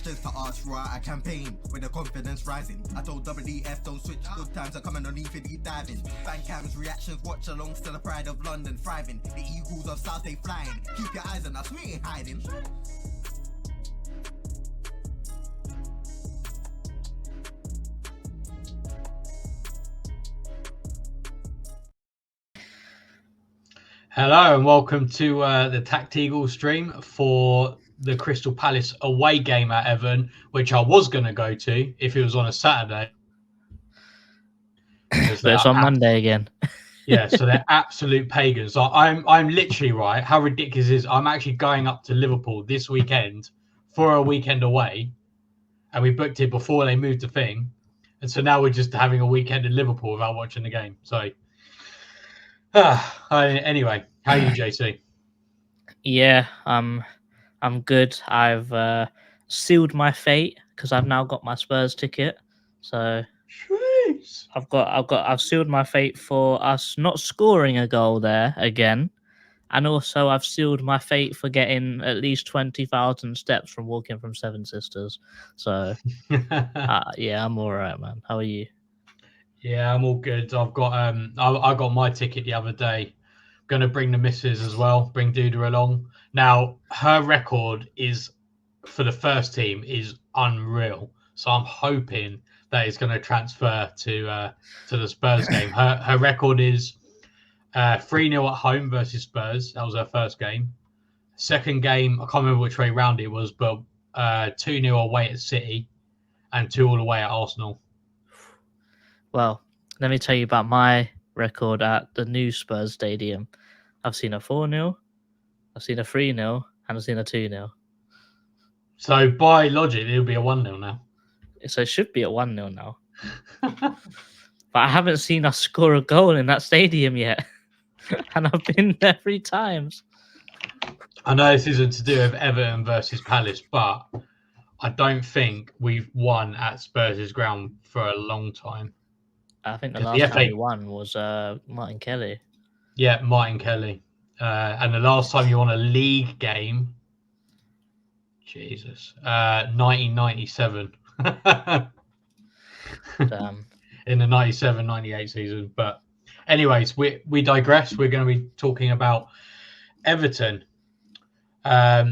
questions to ask, right? I campaign with the confidence rising. I told WDF don't switch, good times are coming on even deep diving. Fan cams, reactions, watch along, still the pride of London thriving. The Eagles of South, they flying. Keep your eyes on us, we ain't hiding. Hello and welcome to the TACT Eagle stream for the Crystal Palace away game at Everton, which I was going to go to if it was on a Saturday. But it's on Monday again. Yeah, so they're absolute pagans. I'm literally right. How ridiculous is I'm actually going up to Liverpool this weekend for a weekend away, and we booked it before they moved the thing, and so now we're just having a weekend in Liverpool without watching the game. So. Anyway, how are you, JC? Yeah, I'm good. I've sealed my fate because I've now got my Spurs ticket. So Jeez. I've sealed my fate for us not scoring a goal there again, and also I've sealed my fate for getting at least 20,000 steps from walking from Seven Sisters. So yeah, I'm all right, man. How are you? Yeah, I'm all good. I've got I got my ticket the other day. Going to bring the missus as well. Bring Duda along. Now her record is for the first team is unreal. So I'm hoping that it's going to transfer to the Spurs game. Her record is 3-0 at home versus Spurs. That was her first game. Second game, I can't remember which way round it was, but 2-0 away at City and 2-2 away at Arsenal. Well, let me tell you about my record at the new Spurs stadium. I've seen a 4-0, I've seen a 3-0, and I've seen a 2-0. So by logic, it'll be a 1-0 now. So it should be a 1-0 now. But I haven't seen us score a goal in that stadium yet. And I've been there 3 times. I know this isn't to do with Everton versus Palace, but I don't think we've won at Spurs' ground for a long time. I think the last time we won was Martin Kelly. Yeah, Martin Kelly. And the last time you won a league game, Jesus, 1997. Damn. In the 97-98 season. But anyways, we digress. We're going to be talking about Everton. How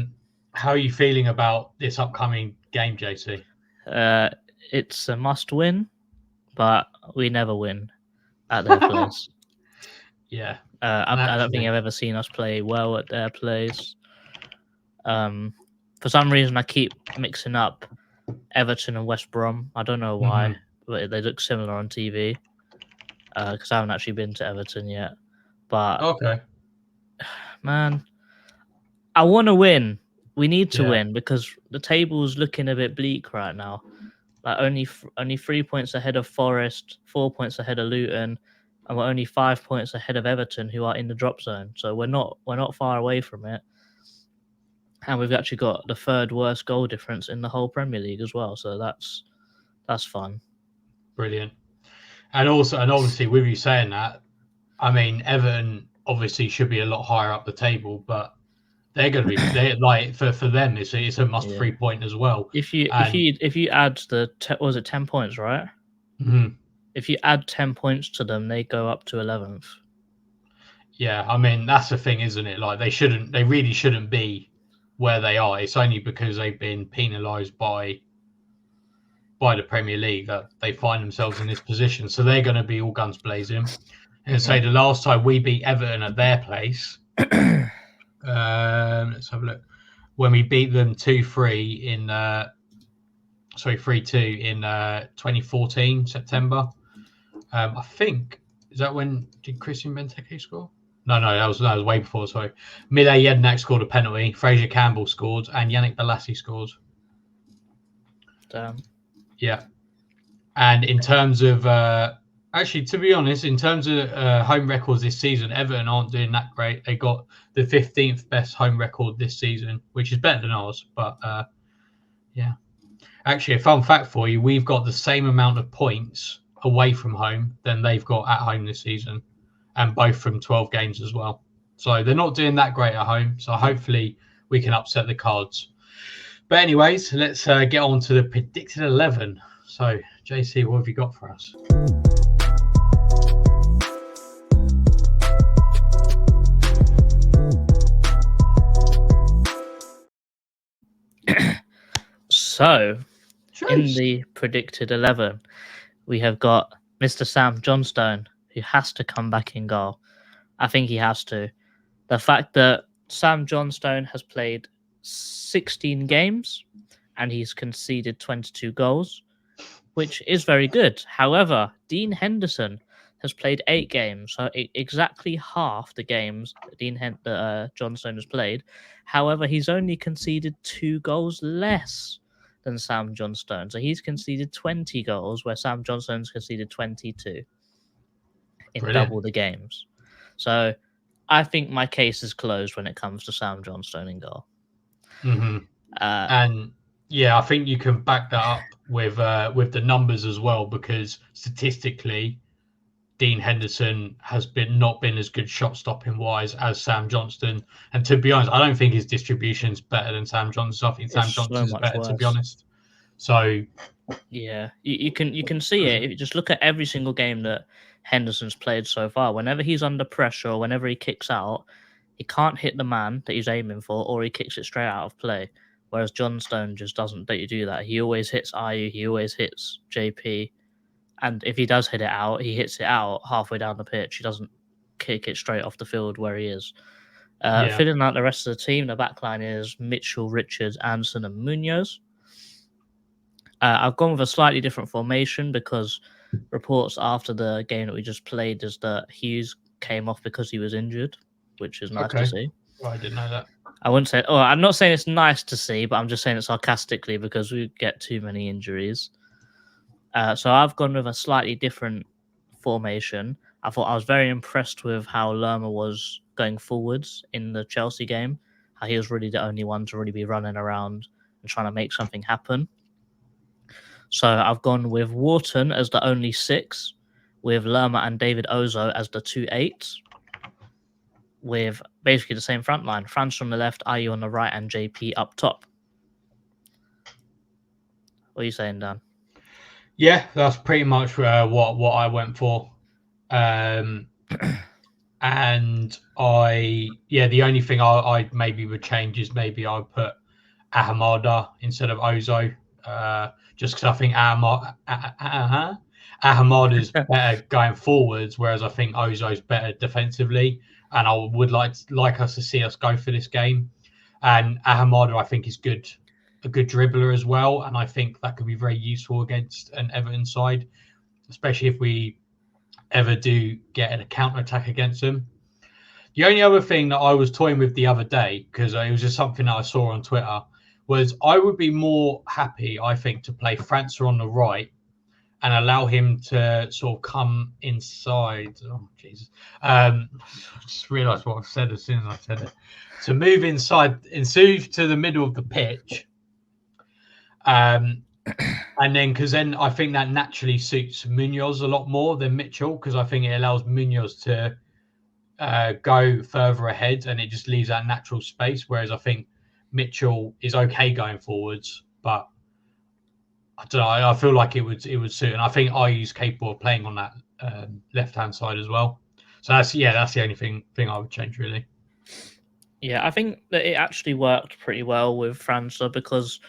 are you feeling about this upcoming game, JC? It's a must-win, but we never win at their place. Yeah. I don't think I've ever seen us play well at their place. For some reason, I keep mixing up Everton and West Brom. I don't know why, but they look similar on TV. Because I haven't actually been to Everton yet. But okay, man, I want to win. We need to win because the table's looking a bit bleak right now. Like only 3 points ahead of Forest, 4 points ahead of Luton, and we're only 5 points ahead of Everton, who are in the drop zone. So we're not far away from it. And we've actually got the 3rd worst goal difference in the whole Premier League as well. So that's fun. Brilliant. And obviously with you saying that, I mean, Everton obviously should be a lot higher up the table, but they're going to be like for them it's a must 3 point as well. If you add was it 10 points, right? Mm-hmm. If you add 10 points to them, they go up to 11th. Yeah, I mean that's the thing, isn't it? Like they really shouldn't be where they are. It's only because they've been penalised by the Premier League that they find themselves in this position. So they're going to be all guns blazing. And say the last time we beat Everton at their place, let's have a look. When we beat them 2-3 in 3-2 in 2014 September. I think is that when did Christian Benteke score? No, that was way before. Sorry, Mile Jednak scored a penalty. Fraser Campbell scored, and Yannick Bolasie scored. Damn. Yeah, and in terms of actually, to be honest, in terms of home records this season, Everton aren't doing that great. They got the 15th best home record this season, which is better than ours. But yeah, actually, a fun fact for you: we've got the same amount of points away from home than they've got at home this season, and both from 12 games as well. So they're not doing that great at home. So hopefully we can upset the Cards. But anyways, let's get on to the predicted 11. So, JC, what have you got for us? So, in the predicted 11, we have got Mr. Sam Johnstone, who has to come back in goal. I think he has to. The fact that Sam Johnstone has played 16 games and he's conceded 22 goals, which is very good. However, Dean Henderson has played 8 games, so exactly half the games that Johnstone has played. However, he's only conceded 2 goals less than Sam Johnstone. So he's conceded 20 goals, where Sam Johnstone's conceded 22 in Brilliant. double the games. So I think my case is closed when it comes to Sam Johnstone in goal. Mm-hmm. And yeah, I think you can back that up with the numbers as well, because statistically, Dean Henderson has not been as good shot stopping wise as Sam Johnston. And to be honest, I don't think his distribution's better than Sam Johnston's. I think Sam Johnston's so better, worse, to be honest. So yeah, you can see it. If you just look at every single game that Henderson's played so far, whenever he's under pressure or whenever he kicks out, he can't hit the man that he's aiming for, or he kicks it straight out of play. Whereas Johnstone just doesn't let you do that. He always hits IU, he always hits JP. And if he does hit it out, he hits it out halfway down the pitch. He doesn't kick it straight off the field where he is. Filling out the rest of the team, the backline is Mitchell, Richards, Anson, and Munoz. I've gone with a slightly different formation because reports after the game that we just played is that Hughes came off because he was injured, which is nice to see. Well, I didn't know that. I wouldn't say. Oh, I'm not saying it's nice to see, but I'm just saying it sarcastically because we get too many injuries. So I've gone with a slightly different formation. I thought I was very impressed with how Lerma was going forwards in the Chelsea game. How he was really the only one to really be running around and trying to make something happen. So I've gone with Wharton as the only 6, with Lerma and David Ozo as the 2 8s, with basically the same front line. France on the left, IU on the right, and JP up top. What are you saying, Dan? Yeah, that's pretty much what I went for. And the only thing I maybe would change is maybe I would put Ahamada instead of Ozo, just because I think Ahamada is better going forwards, whereas I think Ozo's better defensively, and I would like us to see us go for this game. And Ahamada, I think, is a good dribbler as well, and I think that could be very useful against an Everton side, especially if we ever do get a counter-attack against them. The only other thing that I was toying with the other day, because it was just something that I saw on Twitter, was I would be more happy, I think, to play França on the right and allow him to sort of come inside. Oh, Jesus. I just realised what I've said as soon as I said it. To move inside, to the middle of the pitch. And then, because then I think that naturally suits Munoz a lot more than Mitchell, because I think it allows Munoz to go further ahead, and it just leaves that natural space. Whereas I think Mitchell is okay going forwards, but I don't know. I feel like it would suit, and I think IU's capable of playing on that left hand side as well. So that's the only thing I would change really. Yeah, I think that it actually worked pretty well with França because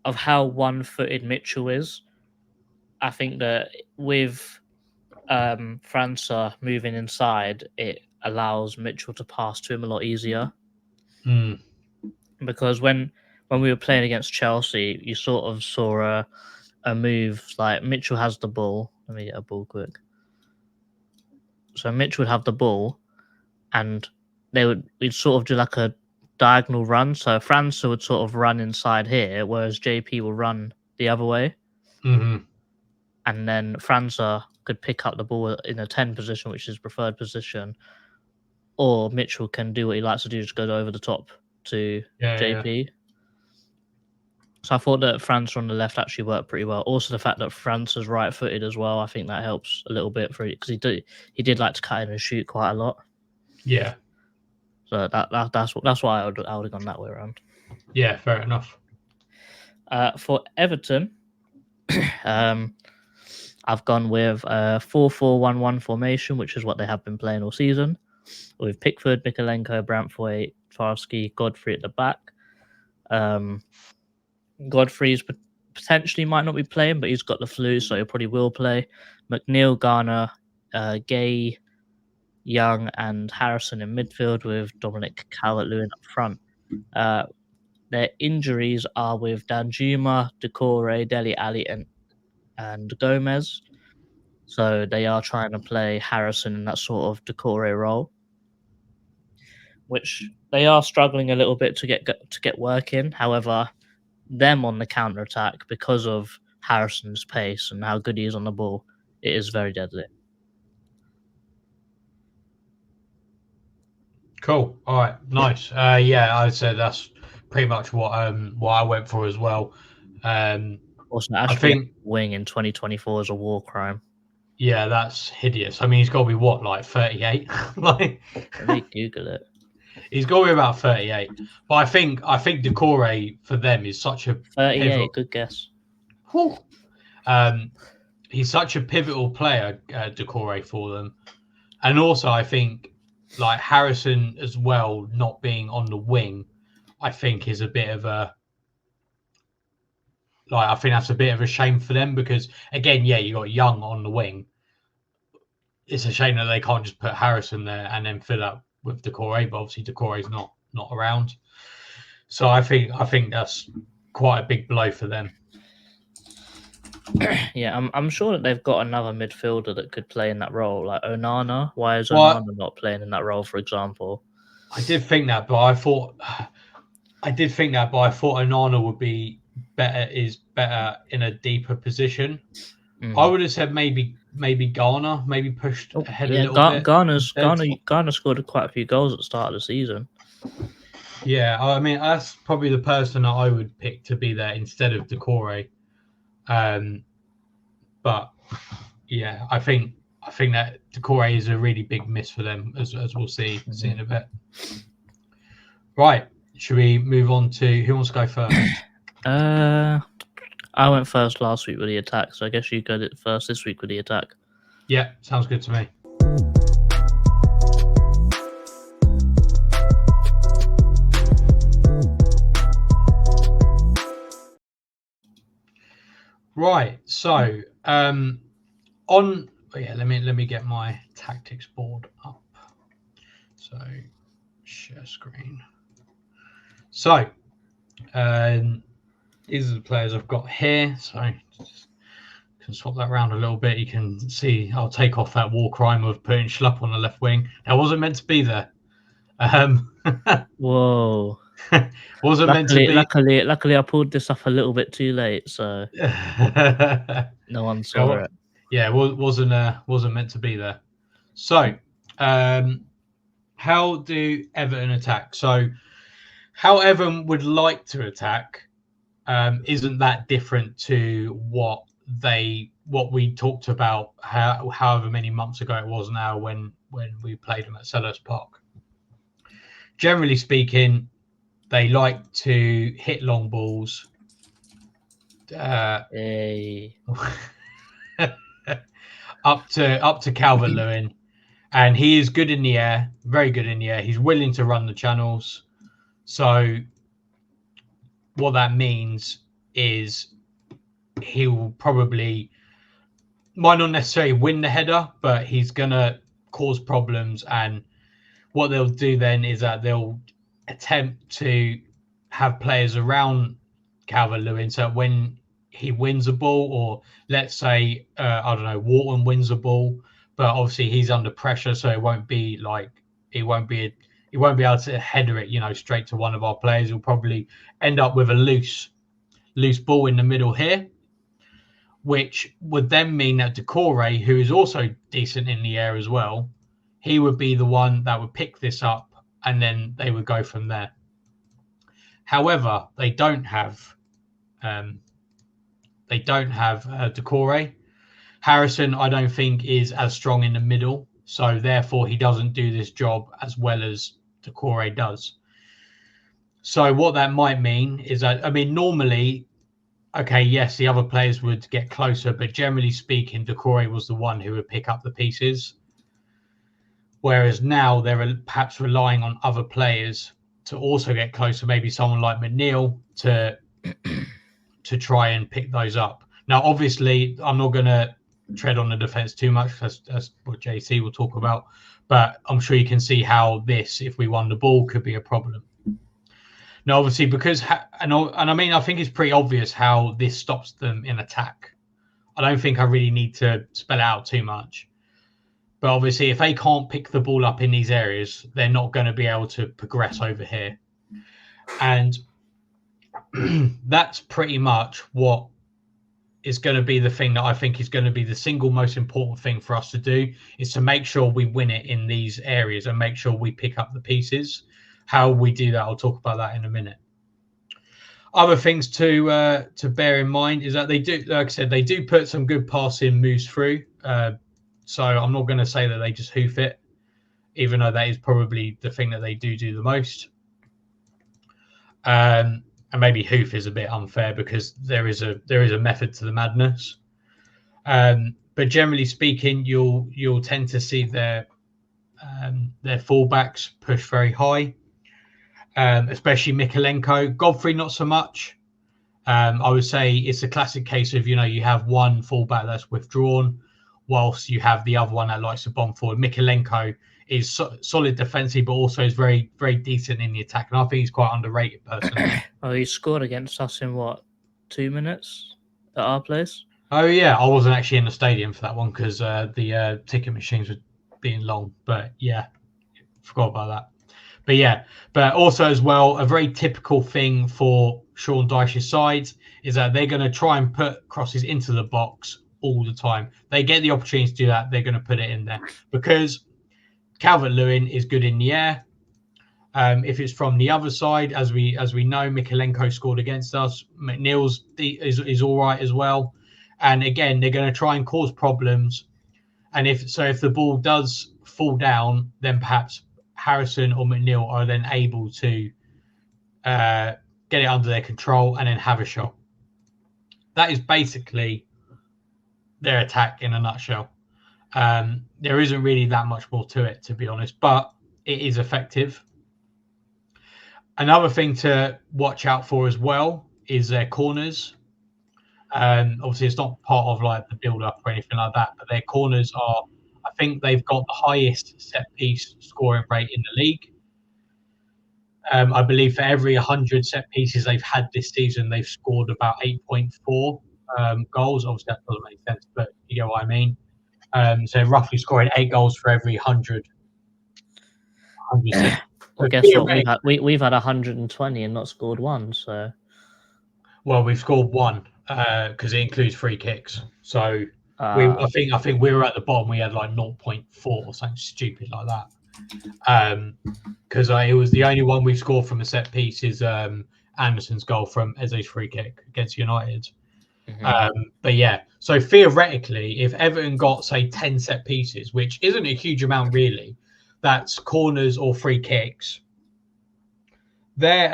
of how one-footed Mitchell is. I think that with França moving inside, it allows Mitchell to pass to him a lot easier. Because when we were playing against Chelsea, you sort of saw a move like Mitchell has the ball. Let me get a ball quick. So Mitchell would have the ball, and we'd sort of do like a diagonal run. So França would sort of run inside here, whereas JP will run the other way. Mm-hmm. And then França could pick up the ball in a 10 position, which is his preferred position. Or Mitchell can do what he likes to do, just go over the top to JP. Yeah. So I thought that França on the left actually worked pretty well. Also, the fact that França's right-footed as well, I think that helps a little bit for it, because he did like to cut in and shoot quite a lot. Yeah. So that's why I would have gone that way around. Yeah, fair enough. For Everton, I've gone with 4-4-1-1 formation, which is what they have been playing all season, with Pickford, Mikalenko, Brantford, Farsky, Godfrey at the back. Godfrey's potentially might not be playing, but he's got the flu, so he probably will play. McNeil, Garner, Gay, Young, and Harrison in midfield, with Dominic Calvert-Lewin up front. Their injuries are with Danjuma, Decore, Dele Alli, and Gomez. So they are trying to play Harrison in that sort of Decore role, which they are struggling a little bit to get working. However, them on the counter attack, because of Harrison's pace and how good he is on the ball, it is very deadly. Cool. All right. Nice. Yeah, I said that's pretty much what I went for as well. Also, Ashby, I think wing in 2024 is a war crime. Yeah, that's hideous. I mean, he's got to be what, like 38? Like, let me Google it. He's got to be about 38. But I think Decore for them is such a 38. Pivotal. Good guess. Whew. He's such a pivotal player, Decore, for them, and also I think like Harrison as well, not being on the wing, I think is a bit of a I think that's a bit of a shame for them, because again, yeah, you got Young on the wing. It's a shame that they can't just put Harrison there and then fill up with Decore, but obviously Decore is not around. So I think that's quite a big blow for them. Yeah, I'm sure that they've got another midfielder that could play in that role, like Onana. Why is Onana not playing in that role, for example? I did think that, but I thought Onana would be better in a deeper position. I would have said maybe Garner, maybe pushed ahead a little bit. Garner scored quite a few goals at the start of the season. Yeah, I mean that's probably the person that I would pick to be there instead of Decore. But yeah, I think that Decore is a really big miss for them, as we'll see in a bit. Right, should we move on to who wants to go first? I went first last week with the attack, so I guess you go first this week with the attack. Yeah, sounds good to me. Right, so let me get my tactics board up. So share screen. So these are the players I've got here. So just can swap that around a little bit. You can see I'll take off that war crime of putting Schlupp on the left wing. That wasn't meant to be there. Whoa. Wasn't meant to be. Luckily, I pulled this off a little bit too late, so no one saw it. Yeah, wasn't meant to be there. So, how do Everton attack? So, how Everton would like to attack isn't that different to what we talked about however many months ago it was now when we played them at Selhurst Park. Generally speaking, they like to hit long balls. Up to Calvert-Lewin, and he is good in the air, very good in the air. He's willing to run the channels. So what that means is he will probably might not necessarily win the header, but he's gonna cause problems. And what they'll do then is that they'll attempt to have players around Calvert-Lewin, so when he wins a ball, or let's say I don't know, Wharton wins a ball, but obviously he's under pressure, so it won't be able to header it, straight to one of our players. He'll probably end up with a loose ball in the middle here, which would then mean that Decore, who is also decent in the air as well, he would be the one that would pick this up, and then they would go from there. However, they don't have Decore. Harrison, I don't think, is as strong in the middle, so therefore he doesn't do this job as well as Decore does. So what that might mean is that, I mean, normally okay, yes, the other players would get closer, but generally speaking, Decore was the one who would pick up the pieces. Whereas now they're perhaps relying on other players to also get closer, maybe someone like McNeil to try and pick those up. Now, obviously, I'm not going to tread on the defense too much. That's what JC will talk about. But I'm sure you can see how this, if we won the ball, could be a problem. Now, obviously, because and I mean, I think it's pretty obvious how this stops them in attack. I don't think I really need to spell it out too much. But obviously, if they can't pick the ball up in these areas, they're not going to be able to progress over here. And that's pretty much what is going to be the thing that I think is going to be the single most important thing for us to do, is to make sure we win it in these areas and make sure we pick up the pieces. How we do that, I'll talk about that in a minute. Other things to bear in mind is that they do, like I said, they do put some good passing moves through. So I'm not going to say that they just hoof it, even though that is probably the thing that they do the most. And maybe hoof is a bit unfair because there is a method to the madness. But generally speaking, you'll tend to see their fullbacks push very high, especially Mikalenko. Godfrey, not so much. I would say it's a classic case of, you have one fullback that's withdrawn, whilst you have the other one that likes to bomb forward. Mikalenko is solid defensively, but also is very, very decent in the attack. And I think he's quite underrated personally. Oh, he scored against us in what, 2 minutes at our place? Oh, yeah. I wasn't actually in the stadium for that one because the ticket machines were being long. But yeah, forgot about that. But yeah, but also as well, a very typical thing for Sean Dyche's sides is that they're going to try and put crosses into the box all the time. They get the opportunity to do that, they're going to put it in there because Calvert-Lewin is good in the air. If it's from the other side, as we know, Mikalenko scored against us. McNeil's is all right as well. And again, they're going to try and cause problems. And if the ball does fall down, then perhaps Harrison or McNeil are then able to get it under their control and then have a shot. That is basically their attack in a nutshell. There isn't really that much more to it, to be honest, but it is effective. Another thing to watch out for as well is their corners. Obviously, it's not part of like the build-up or anything like that, but their corners are, I think they've got the highest set-piece scoring rate in the league. I believe for every 100 set pieces they've had this season, they've scored about 8.4 goals. Obviously, that doesn't make sense, but you get what I mean. So roughly scoring 8 goals for every 100. Well, guess what? We've had 120 and not scored one. So, well, we've scored one because it includes free kicks. So I think we were at the bottom. We had like 0.4 or something stupid like that. Because it was the only one we've scored from a set piece is Anderson's goal from Eze's free kick against United. Mm-hmm. But yeah, so theoretically, if Everton got say 10 set pieces, which isn't a huge amount really, that's corners or free kicks, they're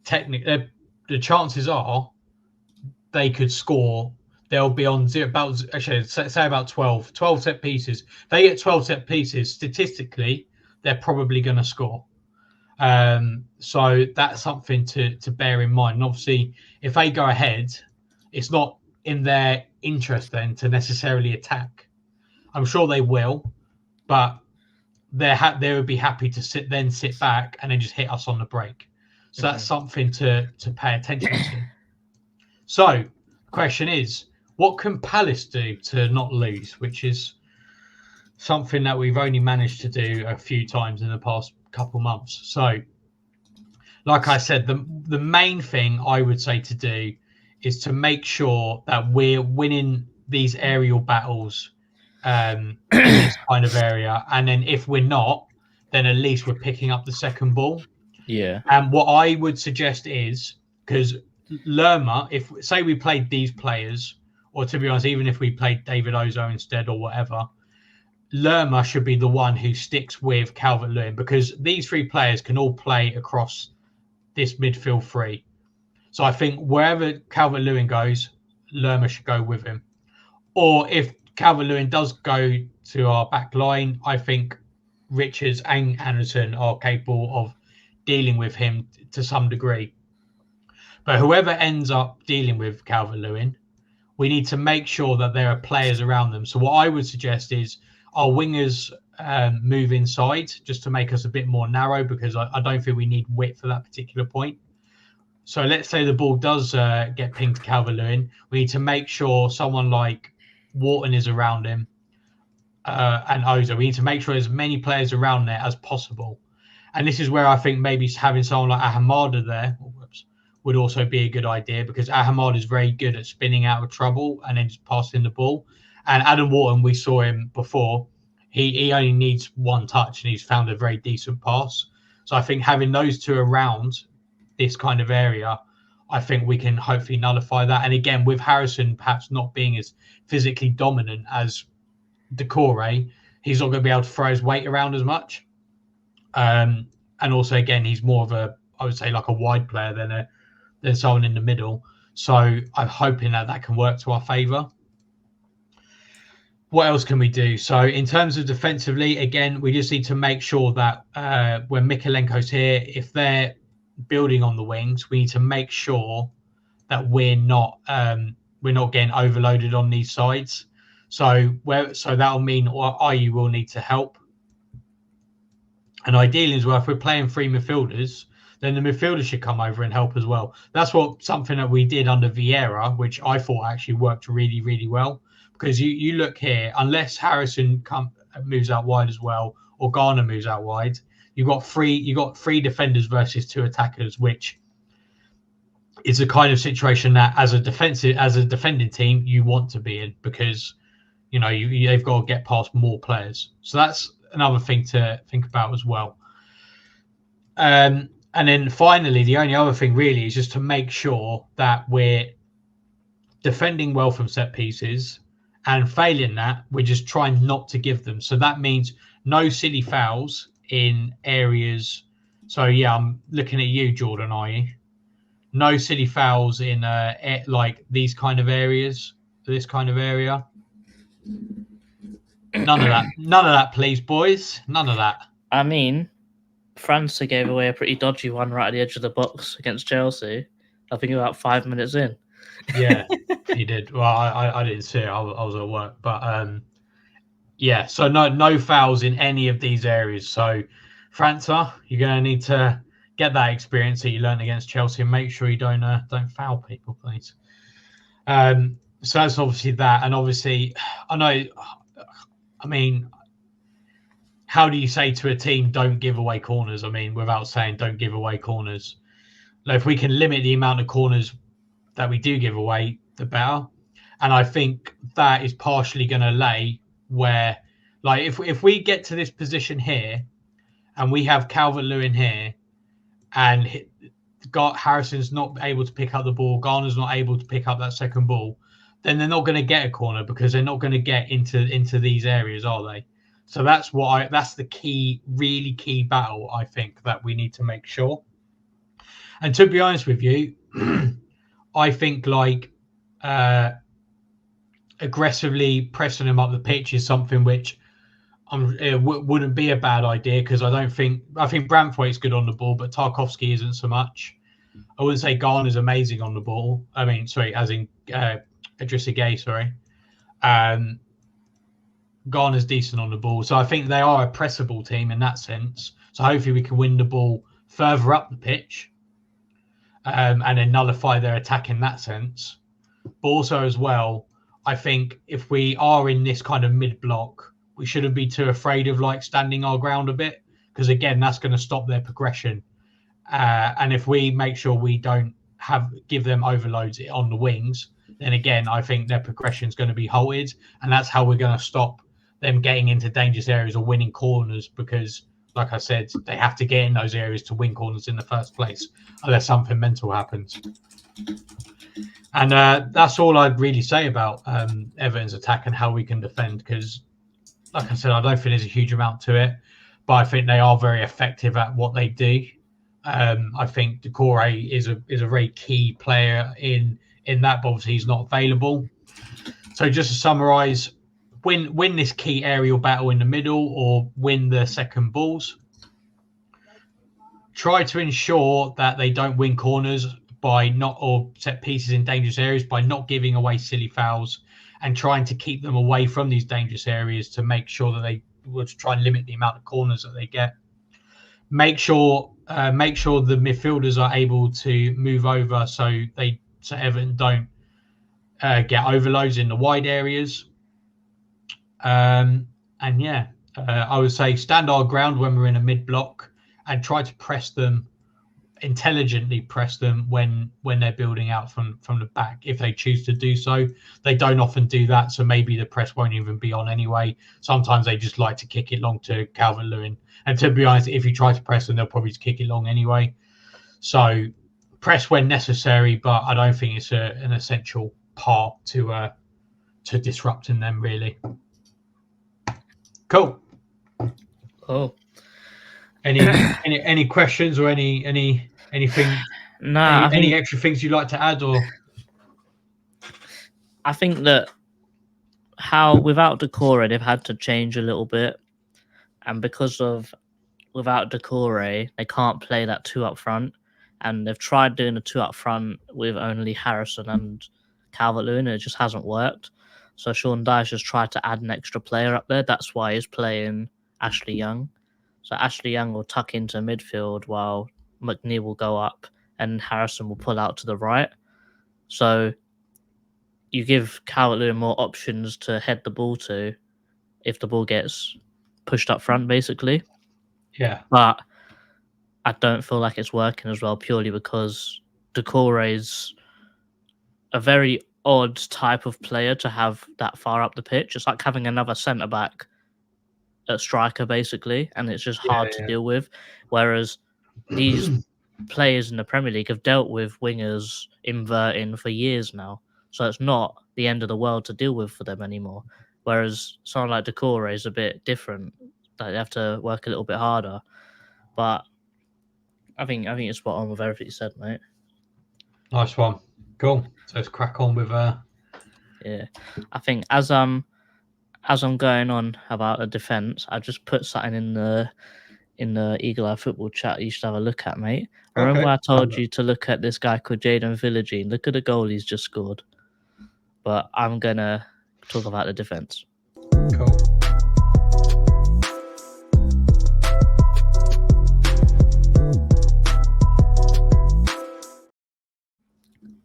the chances are they could score. They'll be on about 12 set pieces. They get 12 set pieces. Statistically, they're probably going to score. So that's something to bear in mind. And obviously, if they go ahead, it's not in their interest then to necessarily attack. I'm sure they will, but they would be happy to sit back and then just hit us on the break. So that's something to pay attention to. So the question is, what can Palace do to not lose? Which is something that we've only managed to do a few times in the past couple months. So, like I said, the main thing I would say to do is to make sure that we're winning these aerial battles in this kind of area. And then if we're not, then at least we're picking up the second ball. Yeah. And what I would suggest is, because Lerma, if say we played these players, or to be honest, even if we played David Ozo instead or whatever, Lerma should be the one who sticks with Calvert-Lewin, because these three players can all play across this midfield three. So I think wherever Calvert-Lewin goes, Lerma should go with him. Or if Calvert-Lewin does go to our back line, I think Richards and Anderson are capable of dealing with him to some degree. But whoever ends up dealing with Calvert-Lewin, we need to make sure that there are players around them. So what I would suggest is our wingers move inside just to make us a bit more narrow, because I don't think we need width for that particular point. So let's say the ball does get pinged to Calvert-Lewin. We need to make sure someone like Wharton is around him and Oza. We need to make sure there's as many players around there as possible. And this is where I think maybe having someone like Ahamada there would also be a good idea, because Ahamada is very good at spinning out of trouble and then just passing the ball. And Adam Wharton, we saw him before. He only needs one touch and he's found a very decent pass. So I think having those two around this kind of area, I think we can hopefully nullify that. And again, with Harrison perhaps not being as physically dominant as Decore, he's not going to be able to throw his weight around as much. And also, again, he's more of a, I would say, like a wide player than someone in the middle. So I'm hoping that can work to our favour. What else can we do? So in terms of defensively, again, we just need to make sure that when Mikalenko's here, if they're building on the wings, we need to make sure that we're not getting overloaded on these sides. So that'll mean IU will need to help. And ideally as well, if we're playing three midfielders, then the midfielders should come over and help as well. That's something that we did under Vieira, which I thought actually worked really, really well. Because you look here, unless Harrison moves out wide as well, or Garner moves out wide, you got three defenders versus two attackers, which is a kind of situation that as a defending team you want to be in, because they've got to get past more players. So that's another thing to think about as well. And then finally, the only other thing really is just to make sure that we're defending well from set pieces, and failing that, we're just trying not to give them. So that means no silly fouls in areas. So yeah, I'm looking at you, Jordan, are you? No silly fouls in like these kind of areas, this kind of area. None of that, please, boys. None of that. I mean, França gave away a pretty dodgy one right at the edge of the box against Chelsea. I think about 5 minutes in. Yeah, he did. Well, I didn't see it. I was at work, but yeah. So no fouls in any of these areas. So França, you're going to need to get that experience that you learned against Chelsea and make sure you don't foul people, please. So that's obviously that, and obviously I know. I mean, how do you say to a team don't give away corners? I mean, without saying don't give away corners. Like, if we can limit the amount of corners that we do give away, the better. And I think that is partially going to lay where, like, if we get to this position here and we have Calvert-Lewin here and Harrison's not able to pick up the ball, Garner's not able to pick up that second ball, then they're not going to get a corner, because they're not going to get into these areas, are they? So that's the key, really key battle, I think, that we need to make sure. And to be honest with you, I think aggressively pressing them up the pitch is something which wouldn't be a bad idea, because I think Branthwaite's good on the ball, but Tarkowski isn't so much. I wouldn't say Garner's amazing on the ball. I mean, sorry, as in Idrissa Gueye, sorry. Garner's decent on the ball. So I think they are a pressable team in that sense. So hopefully we can win the ball further up the pitch. And then nullify their attack in that sense. But also as well, I think if we are in this kind of mid-block, we shouldn't be too afraid of standing our ground a bit, because again, that's going to stop their progression. And if we make sure we don't give them overloads on the wings, then again, I think their progression is going to be halted, and that's how we're going to stop them getting into dangerous areas or winning corners, because, like I said, they have to get in those areas to win corners in the first place, unless something mental happens. And that's all I'd really say about Everton's attack and how we can defend, because, like I said, I don't think there's a huge amount to it, but I think they are very effective at what they do. I think Decore is a very key player in that, but obviously he's not available. So just to summarise, win this key aerial battle in the middle or win the second balls. Try to ensure that they don't win corners by not, or set pieces in dangerous areas by not giving away silly fouls and trying to keep them away from these dangerous areas to make sure that they would try and limit the amount of corners that they get. Make sure the midfielders are able to move over so Everton don't get overloads in the wide areas. I would say stand our ground when we're in a mid block and try to intelligently press them when they're building out from the back if they choose to do so. They don't often do that, so maybe the press won't even be on anyway. Sometimes they just like to kick it long to Calvert-Lewin, and to be honest, if you try to press them, they'll probably just kick it long anyway. So press when necessary, but I don't think it's an essential part to disrupting them really. Cool. Any questions or anything? Any extra things you'd like to add? Or I think that how without Decore they've had to change a little bit, and because of without Decore they can't play that 2 up front, and they've tried doing the 2 up front with only Harrison and Calvert-Lewin, and it just hasn't worked. So Sean Dyche has tried to add an extra player up there. That's why he's playing Ashley Young. So Ashley Young will tuck into midfield while McNeil will go up and Harrison will pull out to the right. So you give Calvert-Lewin more options to head the ball to if the ball gets pushed up front, basically. Yeah. But I don't feel like it's working as well, purely because Decore is a very odd type of player to have that far up the pitch. It's like having another centre-back at striker, basically, and it's just hard to deal with. Whereas these players in the Premier League have dealt with wingers inverting for years now, so it's not the end of the world to deal with for them anymore. Whereas someone like Decore is a bit different; they have to work a little bit harder. But I think you're spot on with everything you said, mate. Nice one. Cool. So let's crack on with Yeah, I think as I'm going on about the defense, I just put something in the Eagle Eye Football chat you should have a look at, mate. Remember I told you to look at this guy called Jaden Villagine? Look at the goal he's just scored. But I'm gonna talk about the defense. Cool.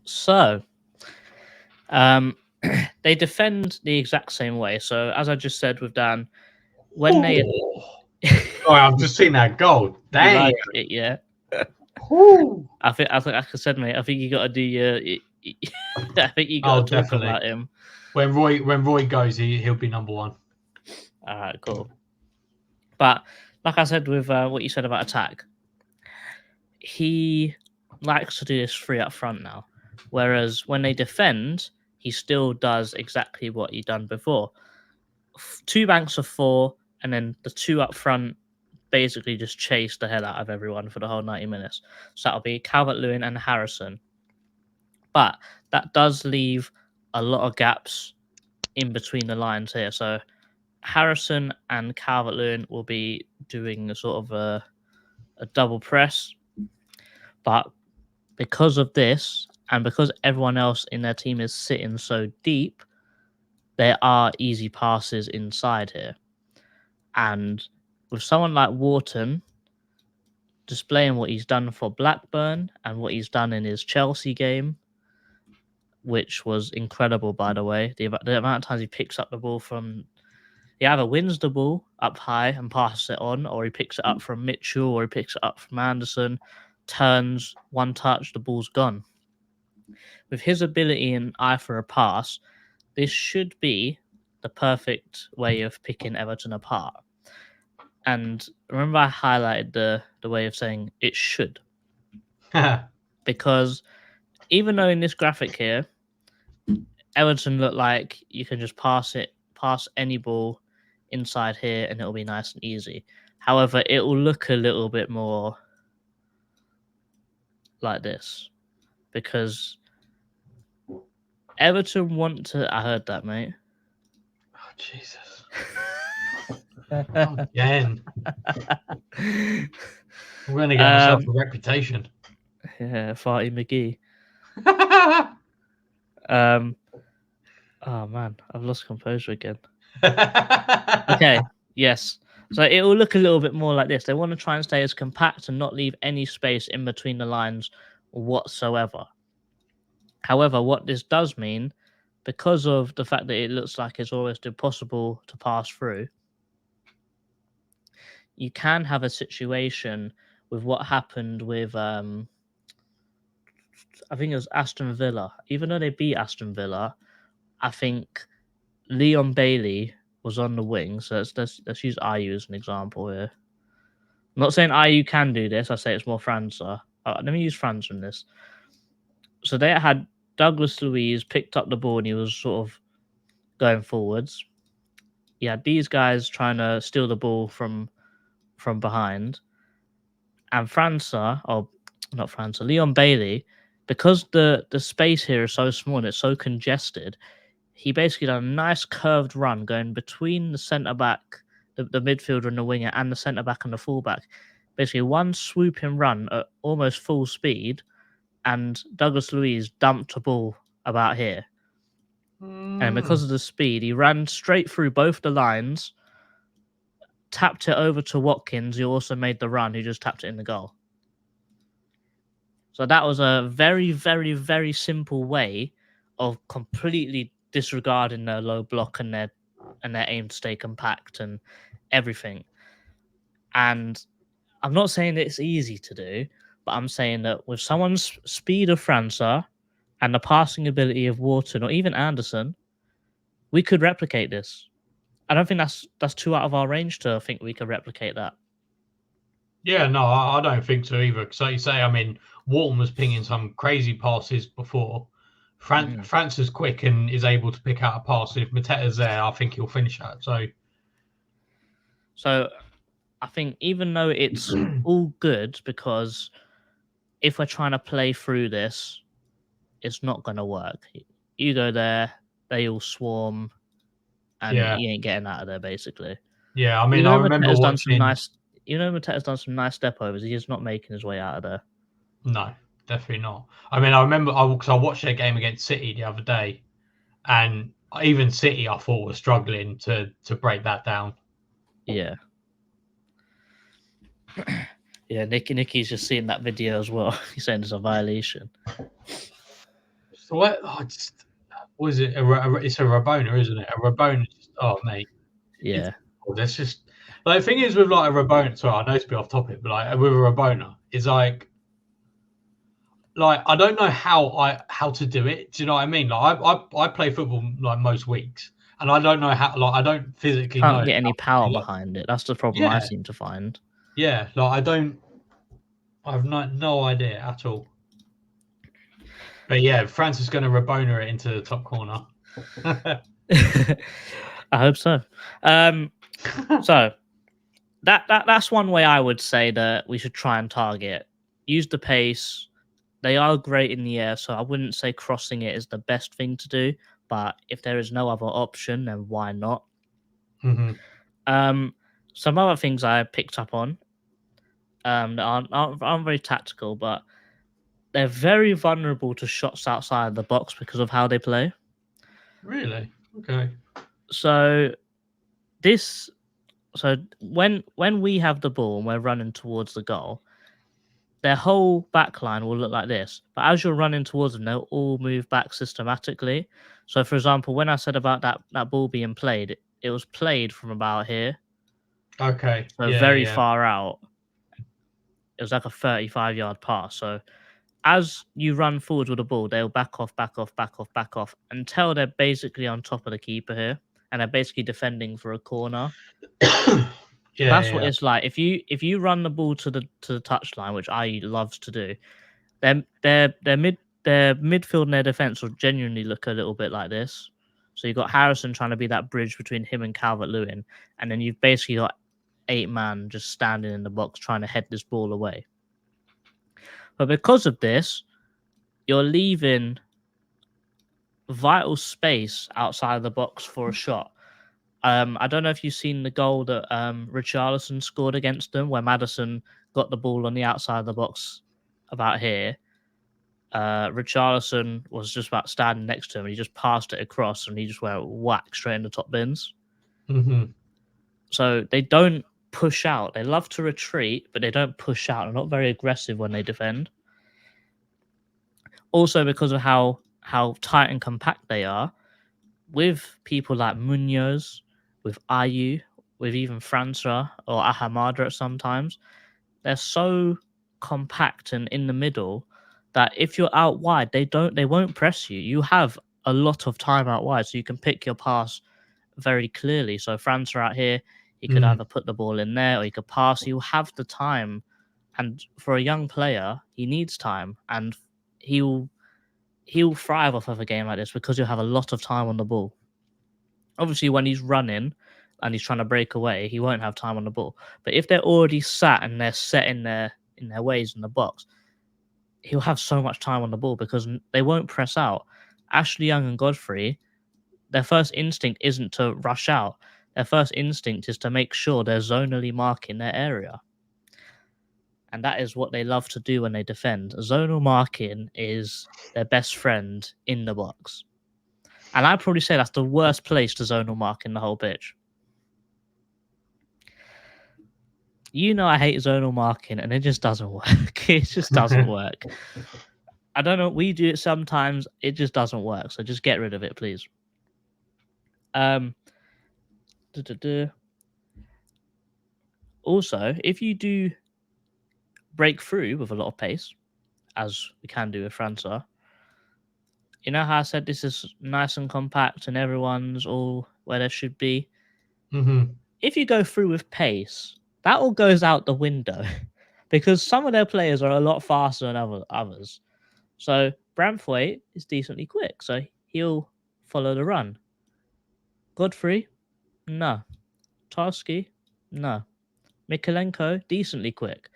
So, they defend the exact same way. So, as I just said with Dan, when they... Oh, I've just seen that goal. Dang. You like it, yeah? I think, like I said, mate, I think you got to do your... I think you got to talk about him. When Roy goes, he'll be number one. All right, cool. But, like I said with what you said about attack, he likes to do this 3 up front now. Whereas when they defend, he still does exactly what he done before. 2 banks of 4, and then the 2 up front basically just chase the hell out of everyone for the whole 90 minutes. So that'll be Calvert-Lewin and Harrison. But that does leave a lot of gaps in between the lines here. So Harrison and Calvert-Lewin will be doing a sort of a double press. But because of this, and because everyone else in their team is sitting so deep, there are easy passes inside here. And with someone like Wharton displaying what he's done for Blackburn and what he's done in his Chelsea game, which was incredible, by the way, the amount of times he picks up the ball from... He either wins the ball up high and passes it on, or he picks it up from Mitchell, or he picks it up from Anderson, turns, one touch, the ball's gone. With his ability and eye for a pass, this should be the perfect way of picking Everton apart. And remember I highlighted the way of saying it should. Because even though in this graphic here, Everton look like you can just pass any ball inside here and it'll be nice and easy. However, it will look a little bit more like this because Everton want to. I heard that, mate. Oh, Jesus. Again. I'm going to get myself a reputation. Yeah, Farty McGee. Oh man, I've lost composure again. Okay, yes. So it will look a little bit more like this. They want to try and stay as compact and not leave any space in between the lines whatsoever. However, what this does mean, because of the fact that it looks like it's almost impossible to pass through, you can have a situation with what happened with I think it was Aston Villa. Even though they beat Aston Villa, I think Leon Bailey was on the wing. So let's use Ayew as an example here. I'm not saying Ayew can do this. I say it's more França. Let me use França in this. So they had Douglas Luiz picked up the ball and he was sort of going forwards. You had these guys trying to steal the ball from behind. And França, or not França, Leon Bailey, because the space here is so small and it's so congested, he basically done a nice curved run going between the centre back, the midfielder and the winger, and the centre back and the fullback. Basically, one swooping run at almost full speed, and Douglas Luiz dumped a ball about here. And because of the speed, he ran straight through both the lines, tapped it over to Watkins, who also made the run, who just tapped it in the goal. So that was a very, very, very simple way of completely disregarding their low block and their aim to stay compact and everything. And I'm not saying that it's easy to do, but I'm saying that with someone's speed of França and the passing ability of Wharton or even Anderson, we could replicate this. I don't think that's too out of our range to think we could replicate that. Yeah, no, I don't think so either. Because like you say, I mean, Wharton was pinging some crazy passes before. France is quick and is able to pick out a pass. If Mateta's there, I think he'll finish that. So I think even though it's all good, because if we're trying to play through this, it's not going to work. You go there, they all swarm, and you ain't getting out of there, basically. Yeah, I mean, I remember watching... Mateta's done some nice step overs. He's just not making his way out of there. No, definitely not. I mean, I remember because I watched their game against City the other day, and even City, I thought, was struggling to break that down. Yeah. Yeah, Nicky's just seeing that video as well. He's saying it's a violation. So what? What is it? It's a Rabona, isn't it? A Rabona. Oh, mate. Yeah. That's just like the thing is with like a Rabona. Sorry, I know it's a bit off topic, but like with a Rabona, it's like I don't know how to do it. Do you know what I mean? Like I play football like most weeks, and I don't know how. Like I don't physically can't know get any power behind it. That's the problem I seem to find. Yeah, like I have no idea at all. But yeah, France is going to Rabona it into the top corner. I hope so. So that's one way I would say that we should try and target. Use the pace. They are great in the air, so I wouldn't say crossing it is the best thing to do. But if there is no other option, then why not? Mm-hmm. Some other things I picked up on that aren't very tactical, but they're very vulnerable to shots outside the box because of how they play. Really? Okay. So when we have the ball and we're running towards the goal, their whole back line will look like this. But as you're running towards them, they'll all move back systematically. So, for example, when I said about that ball being played, it was played from about here. Okay. So very far out. It was like a 35-yard pass. So as you run forward with the ball, they'll back off until they're basically on top of the keeper here. And they're basically defending for a corner. That's what it's like. If you run the ball to the touchline, which I loves to do, their midfield and their defense will genuinely look a little bit like this. So you've got Harrison trying to be that bridge between him and Calvert-Lewin, and then you've basically got 8 man just standing in the box trying to head this ball away. But because of this, you're leaving vital space outside of the box for a shot. I don't know if you've seen the goal that Richarlison scored against them, where Maddison got the ball on the outside of the box about here. Richarlison was just about standing next to him, and he just passed it across, and he just went whack straight in the top bins. Mm-hmm. So they don't push out. They love to retreat, but they don't push out. They're not very aggressive when they defend. Also, because of how tight and compact they are, with people like Munoz, with Ayu, with even França or Ahamada at sometimes, they're so compact and in the middle that if you're out wide, they won't press you. You have a lot of time out wide, so you can pick your pass very clearly. So França out here, he could either put the ball in there or he could pass. He'll have the time, and for a young player, he needs time, and he'll thrive off of a game like this because he'll have a lot of time on the ball. Obviously, when he's running and he's trying to break away, he won't have time on the ball. But if they're already sat and they're set in their ways in the box, he'll have so much time on the ball because they won't press out. Ashley Young and Godfrey, their first instinct isn't to rush out. Their first instinct is to make sure they're zonally marking their area. And that is what they love to do when they defend. Zonal marking is their best friend in the box. And I'd probably say that's the worst place to zonal mark in the whole pitch. You know I hate zonal marking, and it just doesn't work. It just doesn't work. I don't know. We do it sometimes. It just doesn't work. So just get rid of it, please. Also, if you do break through with a lot of pace, as we can do with França, you know how I said this is nice and compact and everyone's all where they should be? Mm-hmm. If you go through with pace, that all goes out the window because some of their players are a lot faster than others. So Braithwaite is decently quick, so he'll follow the run. Godfrey, no. Tarski, no. Mikolenko, decently quick.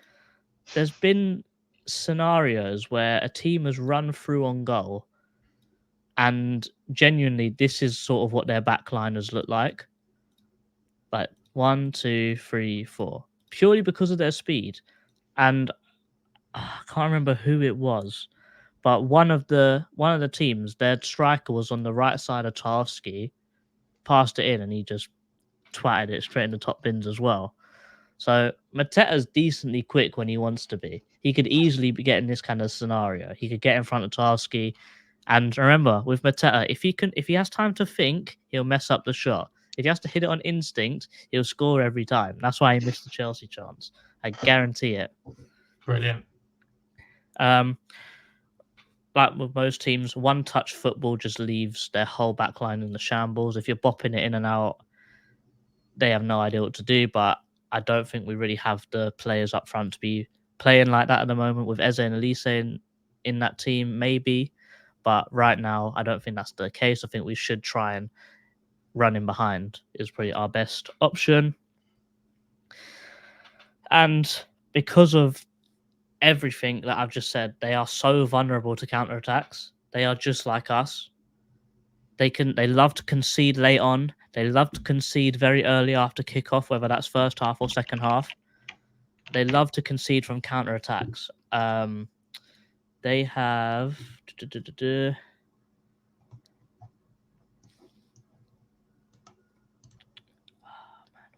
There's been scenarios where a team has run through on goal, and genuinely, this is sort of what their backliners look like. But 1, 2, 3, 4, purely because of their speed. And I can't remember who it was, but one of the teams, their striker was on the right side of Tarski, passed it in, and he just twatted it straight in the top bins as well. So Mateta's decently quick when he wants to be. He could easily be getting this kind of scenario. He could get in front of Tarski. And remember, with Mateta, if he has time to think, he'll mess up the shot. If he has to hit it on instinct, he'll score every time. That's why he missed the Chelsea chance. I guarantee it. Brilliant. Like with most teams, one-touch football just leaves their whole backline in the shambles. If you're bopping it in and out, they have no idea what to do. But I don't think we really have the players up front to be playing like that at the moment. With Eze and Elise in that team, maybe. But right now, I don't think that's the case. I think we should try and run in behind is probably our best option. And because of everything that I've just said, they are so vulnerable to counterattacks. They are just like us. They love to concede late on. They love to concede very early after kickoff, whether that's first half or second half. They love to concede from counterattacks. They have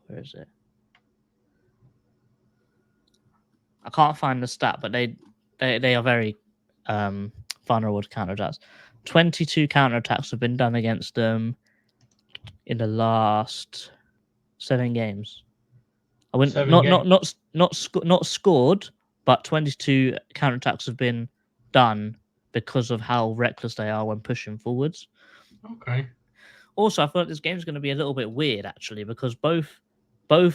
where is it? I can't find the stat, but they are very vulnerable to counterattacks. 22 counterattacks have been done against them in the last 7 games. I wouldn't not scored, but 22 counterattacks have been done because of how reckless they are when pushing forwards. Okay. Also, I feel like this game's going to be a little bit weird actually because both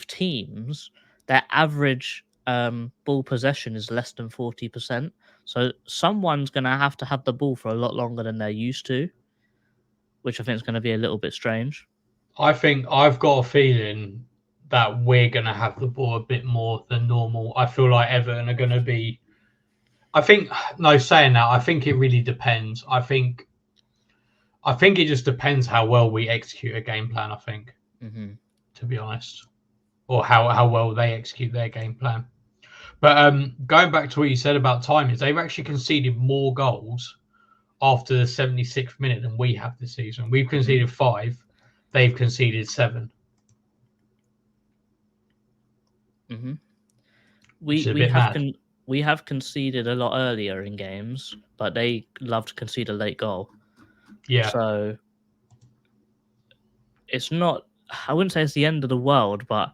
teams, their average ball possession is less than 40%. So someone's going to have the ball for a lot longer than they're used to, which I think is going to be a little bit strange. I think I've got a feeling that we're going to have the ball a bit more than normal. I feel like Everton are going to be... I think no. Saying that, I think it really depends. I think it just depends how well we execute a game plan. I think, to be honest, or how well they execute their game plan. But going back to what you said about timings, they've actually conceded more goals after the 76th minute than we have this season. We've conceded 5, they've conceded 7. We have conceded a lot earlier in games, but they love to concede a late goal. Yeah. So it's not. I wouldn't say it's the end of the world, but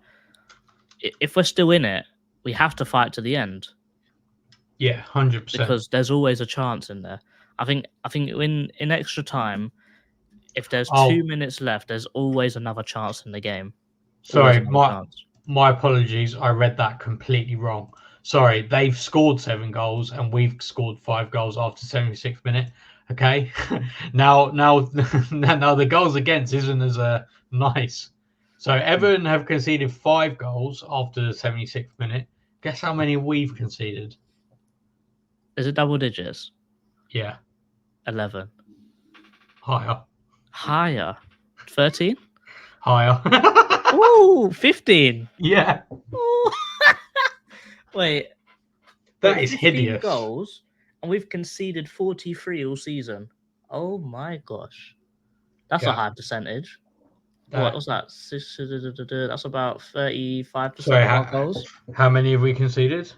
if we're still in it, we have to fight to the end. Yeah, 100%. Because there's always a chance in there. I think in extra time, if there's 2 minutes left, there's always another chance in the game. Sorry, my apologies. I read that completely wrong. Sorry, they've scored 7 goals and we've scored 5 goals after 76th minute. Okay, now the goals against isn't as nice. So Everton have conceded 5 goals after the 76th minute. Guess how many we've conceded? Is it double digits? Yeah. 11. Higher. 13? Higher. Ooh, 15. Yeah. Ooh. Wait. That is hideous. Goals, and we've conceded 43 all season. Oh my gosh. That's a high percentage. What was that? That's about 35% of our goals. How many have we conceded?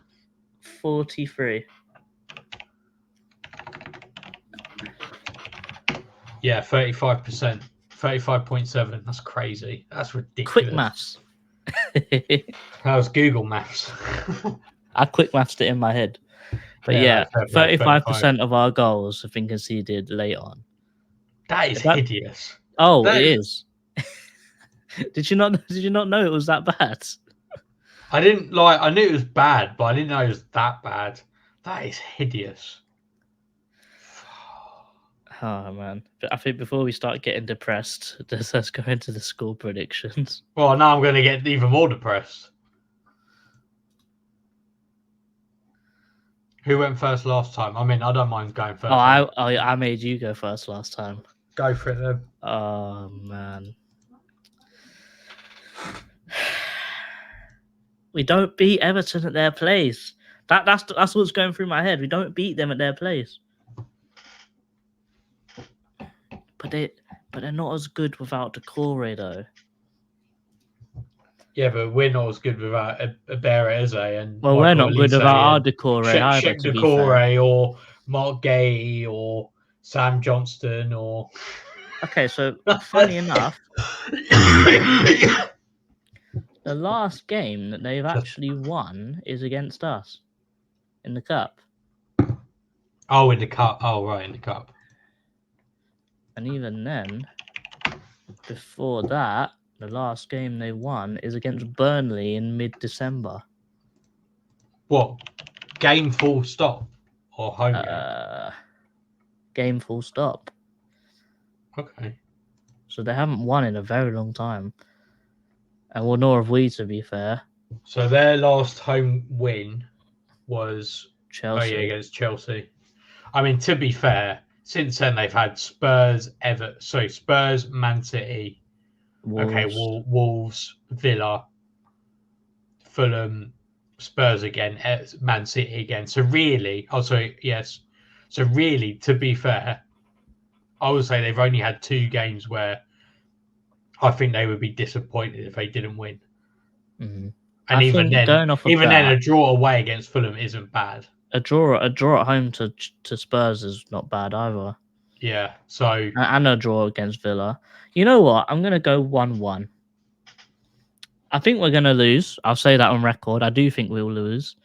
43. Yeah, 35%. 35.7. That's crazy. That's ridiculous. Quick maths. That was Google Maths. I quick mathed it in my head. But yeah 35% of our goals have been conceded late on. That is hideous. Oh, it is. Did you not know it was that bad? I didn't I knew it was bad, but I didn't know it was that bad. That is hideous. Oh man. But I think before we start getting depressed, let's go into the score predictions. Well, now I'm going to get even more depressed. Who went first last time? I mean, I don't mind going first. I made you go first last time. Go for it then. Oh man. We don't beat Everton at their place. That's what's going through my head. We don't beat them at their place. But they're not as good without Decore though. Yeah, but we're not as good without Ibera, is it? And well, we're not good without our Decore either. Shep Decore or Mark Gay or Sam Johnston or. Okay, so funny enough, the last game that they've actually won is against us in the cup. Oh, in the cup. Oh, right, in the cup. And even then, before that, the last game they won is against Burnley in mid-December. What? Game full stop? Or home game? Game full stop. Okay. So they haven't won in a very long time. And well, nor have we, to be fair. So their last home win was Chelsea. Oh, yeah, against Chelsea. I mean, to be fair, since then they've had Spurs, Man City, Wolves, Villa, Fulham, Spurs again, Man City again. So really, to be fair, I would say they've only had 2 games where I think they would be disappointed if they didn't win. Mm-hmm. And even then, a draw away against Fulham isn't bad. A draw at home to Spurs is not bad either. Yeah, so and a draw against Villa. You know what? I'm gonna go 1-1. I think we're gonna lose. I'll say that on record. I do think we'll lose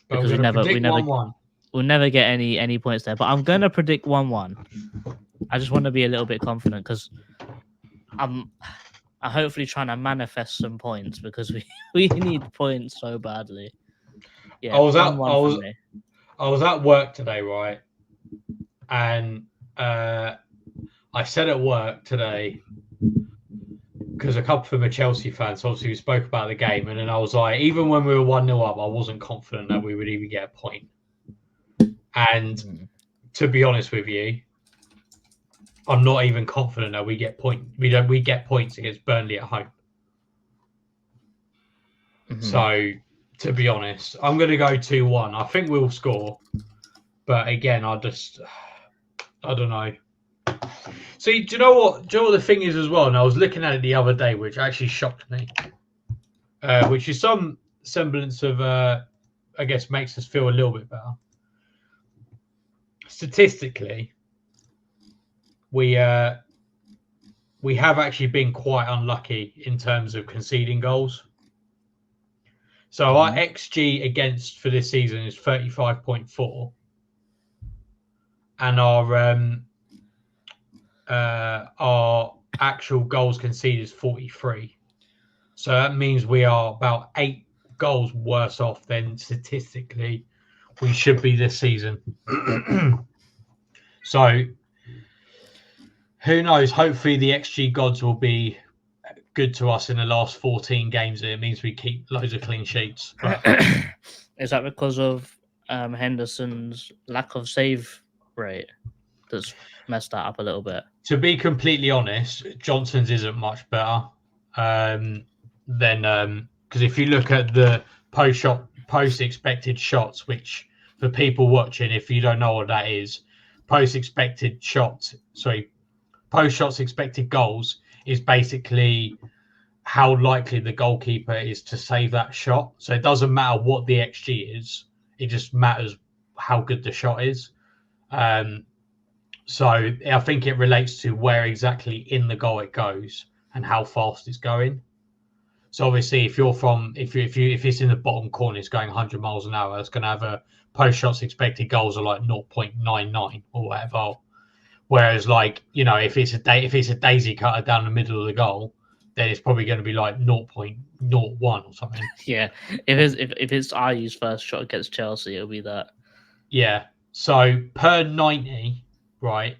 because we'll never get any points there. But I'm gonna predict 1-1. I just want to be a little bit confident because I'm hopefully trying to manifest some points because we need points so badly. Yeah, I was at work today, right? And I said at work today because a couple of them are Chelsea fans. So obviously, we spoke about the game, and then I was like, even when we were 1-0 up, I wasn't confident that we would even get a point. And to be honest with you, I'm not even confident that we get points against Burnley at home. So, to be honest, I'm going to go 2-1. I think we'll score. But again, I don't know. See, do you know what the thing is as well? And I was looking at it the other day, which actually shocked me. Which is some semblance of, I guess, makes us feel a little bit better. Statistically, we have actually been quite unlucky in terms of conceding goals. So our XG against for this season is 35.4, and our actual goals conceded is 43. So that means we are about 8 goals worse off than statistically we should be this season. So who knows? Hopefully the XG gods will be good to us in the last 14 games. It means we keep loads of clean sheets. But is that because of Henderson's lack of save rate that's messed that up a little bit? To be completely honest, Johnson's isn't much better than because if you look at the post expected shots, which for people watching, if you don't know what that is, post shots expected goals is basically how likely the goalkeeper is to save that shot. So it doesn't matter what the XG is; it just matters how good the shot is. So I think it relates to where exactly in the goal it goes and how fast it's going. So obviously, if it's in the bottom corner, it's going 100 miles an hour. It's going to have a post shots expected goals of like 0.99 or whatever. Whereas, like, you know, if it's a daisy cutter down the middle of the goal, then it's probably going to be like 0.01 or something. Yeah, if it's Ayu's first shot against Chelsea, it'll be that. Yeah. So per 90, right?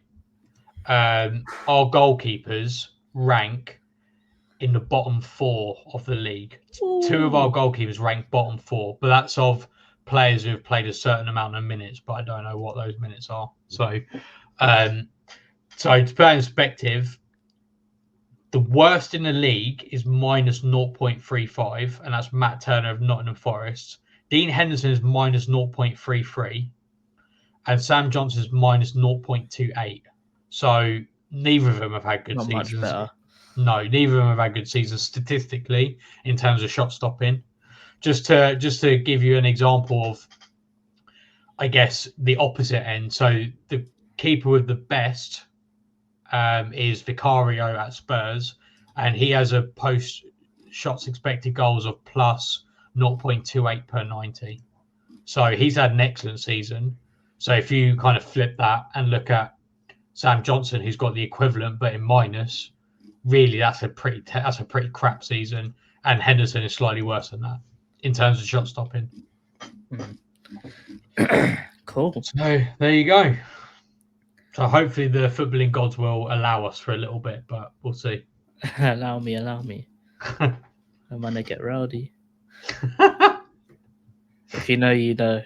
Our goalkeepers rank in the bottom 4 of the league. Ooh. 2 of our goalkeepers rank bottom 4, but that's of players who have played a certain amount of minutes, but I don't know what those minutes are. So, to put in perspective, the worst in the league is minus 0.35, and that's Matt Turner of Nottingham Forest. Dean Henderson is minus 0.33, and Sam Johnson is minus 0.28. So neither of them have had good seasons. Much better. No, neither of them have had good seasons statistically in terms of shot stopping. Just to give you an example of, I guess, the opposite end. So the keeper with the best is Vicario at Spurs, and he has a post shots expected goals of plus 0.28 per 90. So he's had an excellent season. So if you kind of flip that and look at Sam Johnson, who's got the equivalent but in minus, really that's a pretty crap season, and Henderson is slightly worse than that in terms of shot stopping. Cool. So there you go. So hopefully the footballing gods will allow us for a little bit, but we'll see. allow me. I'm gonna get rowdy. If you know, you know.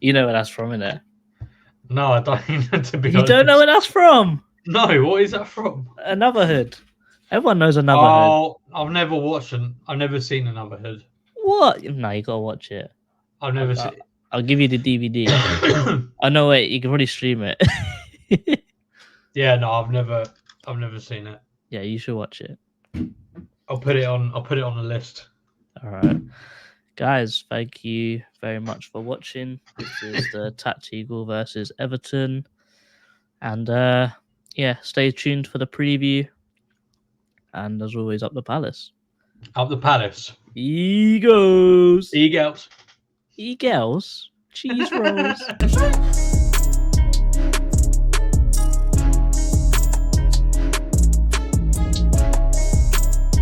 You know where that's from, innit? No, I don't. To be honest. You don't know where that's from? No, what is that from? Another Hood. Everyone knows Another Hood. Oh, I've never seen Another Hood. What? No, you gotta watch it. I've never seen. I'll give you the DVD. Oh no, wait, you can probably stream it. Yeah, no, I've never seen it. Yeah, you should watch it. I'll put it on the list. All right, guys, thank you very much for watching. This is the TACT versus Everton, and yeah, stay tuned for the preview. And as always, up the Palace. Up the Palace. Eagles. Eagles. Eagles. Cheese rolls.